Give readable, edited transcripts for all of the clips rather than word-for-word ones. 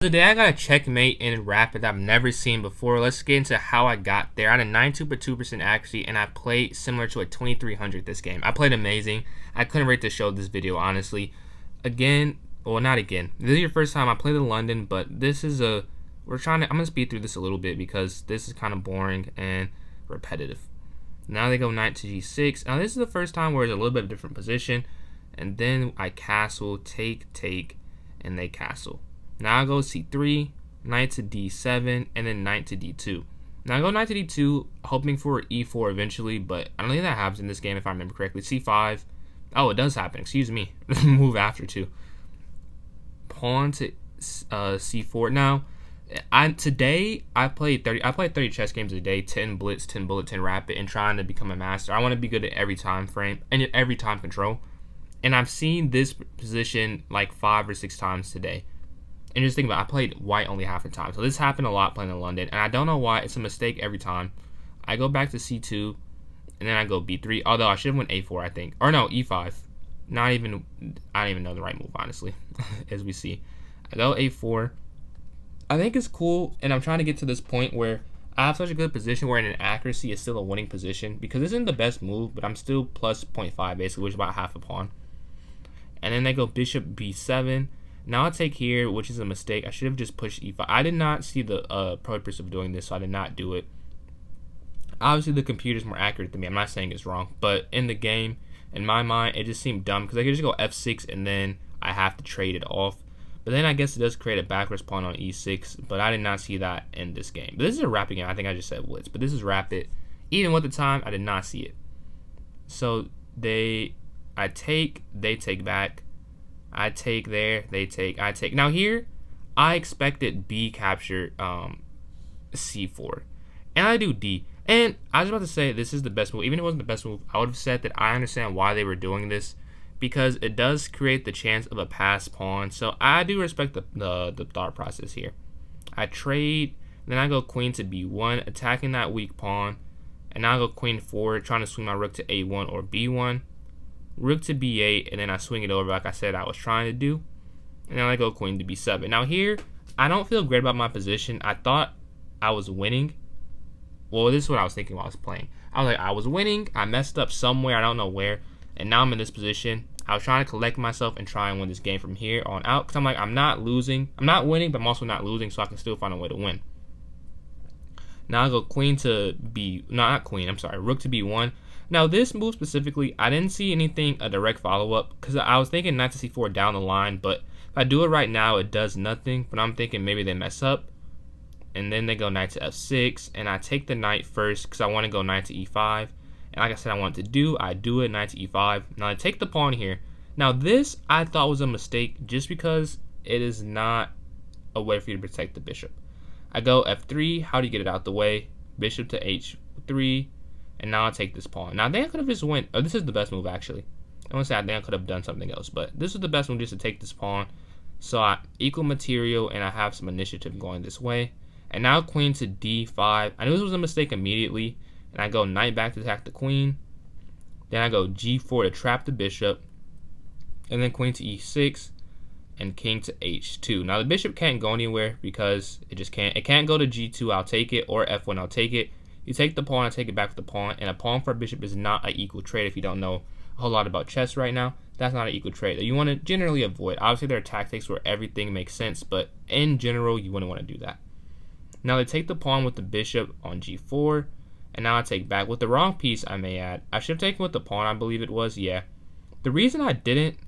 Today I got a checkmate in rapid that I've never seen before. Let's get into how I got there. I had a 92.2% accuracy and I played similar to a 2300 this game. I played amazing. I couldn't wait to show this video, honestly. Again, well, not again. This is your first time I played in London, but this is I'm gonna speed through this a little bit because this is kind of boring and repetitive. Now they go knight to g6. Now this is the first time where it's a little bit of a different position. And then I castle, take, and they castle. Now I go c3, knight to d7, and then knight to d2. Now I go knight to d2, hoping for e4 eventually, but I don't think that happens in this game if I remember correctly. c5. Oh, it does happen. Excuse me. Move after two. Pawn to c4. Now, today I played 30 chess games a day, 10 blitz, 10 bullet, 10 rapid, and trying to become a master. I want to be good at every time frame and at every time control. And I've seen this position like 5 or 6 times today. And just think about it, I played white only half the time. So this happened a lot playing in London. And I don't know why. It's a mistake every time. I go back to c2. And then I go b3. Although I should have went a4, I think. Or no, e5. I don't even know the right move, honestly. As we see. I go a4. I think it's cool. And I'm trying to get to this point where I have such a good position where an accuracy is still a winning position. Because this isn't the best move. But I'm still plus 0.5 basically. Which is about half a pawn. And then they go bishop b7. Now I take here, which is a mistake. I should have just pushed e5. I did not see the purpose of doing this, so I did not do it. Obviously, the computer's more accurate than me. I'm not saying it's wrong, but in the game, in my mind, it just seemed dumb because I could just go f6 and then I have to trade it off. But then I guess it does create a backwards pawn on e6, but I did not see that in this game. But this is a rapid game. I think I just said blitz, but this is rapid. Even with the time, I did not see it. So I take, they take back. I take there, they take, I take. Now here, I expected B capture C4. And I do D. And I was about to say this is the best move. Even if it wasn't the best move, I would have said that I understand why they were doing this. Because it does create the chance of a pass pawn. So I do respect the thought process here. I trade, then I go queen to B1, attacking that weak pawn. And now I go queen forward, trying to swing my rook to A1 or B1. Rook to b8, and then I swing it over like I said I was trying to do. And then I go queen to b7. Now here, I don't feel great about my position. I thought I was winning. Well, this is what I was thinking while I was playing. I was like, I was winning. I messed up somewhere. I don't know where. And now I'm in this position. I was trying to collect myself and try and win this game from here on out. Because I'm like, I'm not losing. I'm not winning, but I'm also not losing, so I can still find a way to win. Now I go queen to b... No, not queen. I'm sorry. Rook to b1. Now, this move specifically, I didn't see anything, a direct follow-up, because I was thinking knight to c4 down the line, but if I do it right now, it does nothing, but I'm thinking maybe they mess up, and then they go knight to f6, and I take the knight first, because I want to go knight to e5, and like I said I wanted to do, I do it, knight to e5, now I take the pawn here. Now, this I thought was a mistake, just because it is not a way for you to protect the bishop. I go f3, how do you get it out the way? Bishop to h3, and now I take this pawn. Now, I think I could have just went... Oh, this is the best move, actually. I want to say I think I could have done something else. But this is the best move, just to take this pawn. So, I equal material, and I have some initiative going this way. And now queen to d5. I knew this was a mistake immediately. And I go knight back to attack the queen. Then I go g4 to trap the bishop. And then queen to e6. And king to h2. Now, the bishop can't go anywhere because it just can't. It can't go to g2, I'll take it. Or f1, I'll take it. You take the pawn and take it back with the pawn, and a pawn for a bishop is not an equal trade if you don't know a whole lot about chess right now. That's not an equal trade that you want to generally avoid. Obviously, there are tactics where everything makes sense, but in general, you wouldn't want to do that. Now, they take the pawn with the bishop on g4, and now I take back with the wrong piece, I may add. I should have taken with the pawn, I believe it was, yeah. The reason I didn't,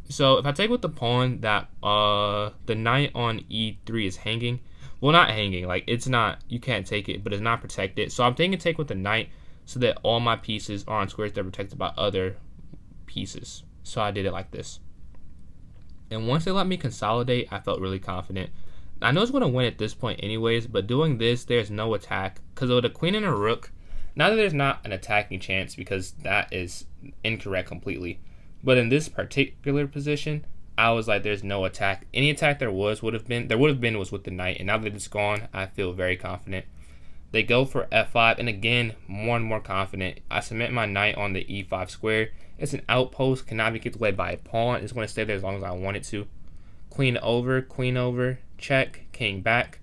so if I take with the pawn, that the knight on e3 is hanging. Well, not hanging, like it's not, you can't take it, but it's not protected. So I'm thinking take with the knight so that all my pieces are on squares that are protected by other pieces. So I did it like this. And once they let me consolidate, I felt really confident. I know it's going to win at this point anyways, but doing this, there's no attack. Because with a queen and a rook, not that there's not an attacking chance because that is incorrect completely. But in this particular position, I was like, there's no attack. Any attack there was was with the knight. And now that it's gone, I feel very confident. They go for f5, and again, more and more confident. I cement my knight on the e5 square. It's an outpost, cannot be kicked away by a pawn. It's going to stay there as long as I want it to. Queen over, check, king back.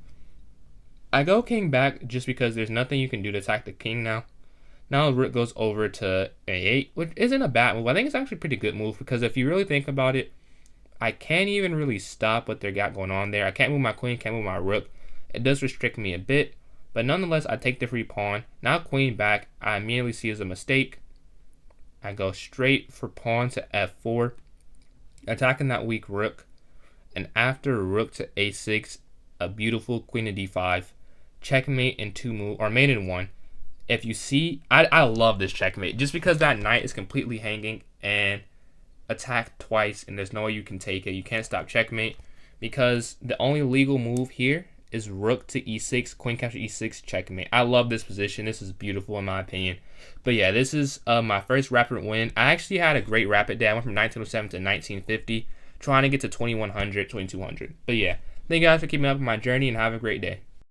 I go king back just because there's nothing you can do to attack the king now. Now rook goes over to a8, which isn't a bad move. I think it's actually a pretty good move because if you really think about it, I can't even really stop what they got going on there. I can't move my queen, can't move my rook. It does restrict me a bit, but nonetheless, I take the free pawn. Now queen back, I immediately see as a mistake. I go straight for pawn to f4, attacking that weak rook. And after rook to a6, a beautiful queen to d5, checkmate in 2 moves, or mate in 1. If you see, I love this checkmate just because that knight is completely hanging and attacked twice and there's no way you can take it. You can't stop checkmate because the only legal move here is rook to e6, queen capture e6, checkmate. I love this position. This is beautiful in my opinion. But yeah, this is my first rapid win. I actually had a great rapid day. I went from 1907 to 1950, trying to get to 2100, 2200. But yeah, thank you guys for keeping up with my journey and have a great day.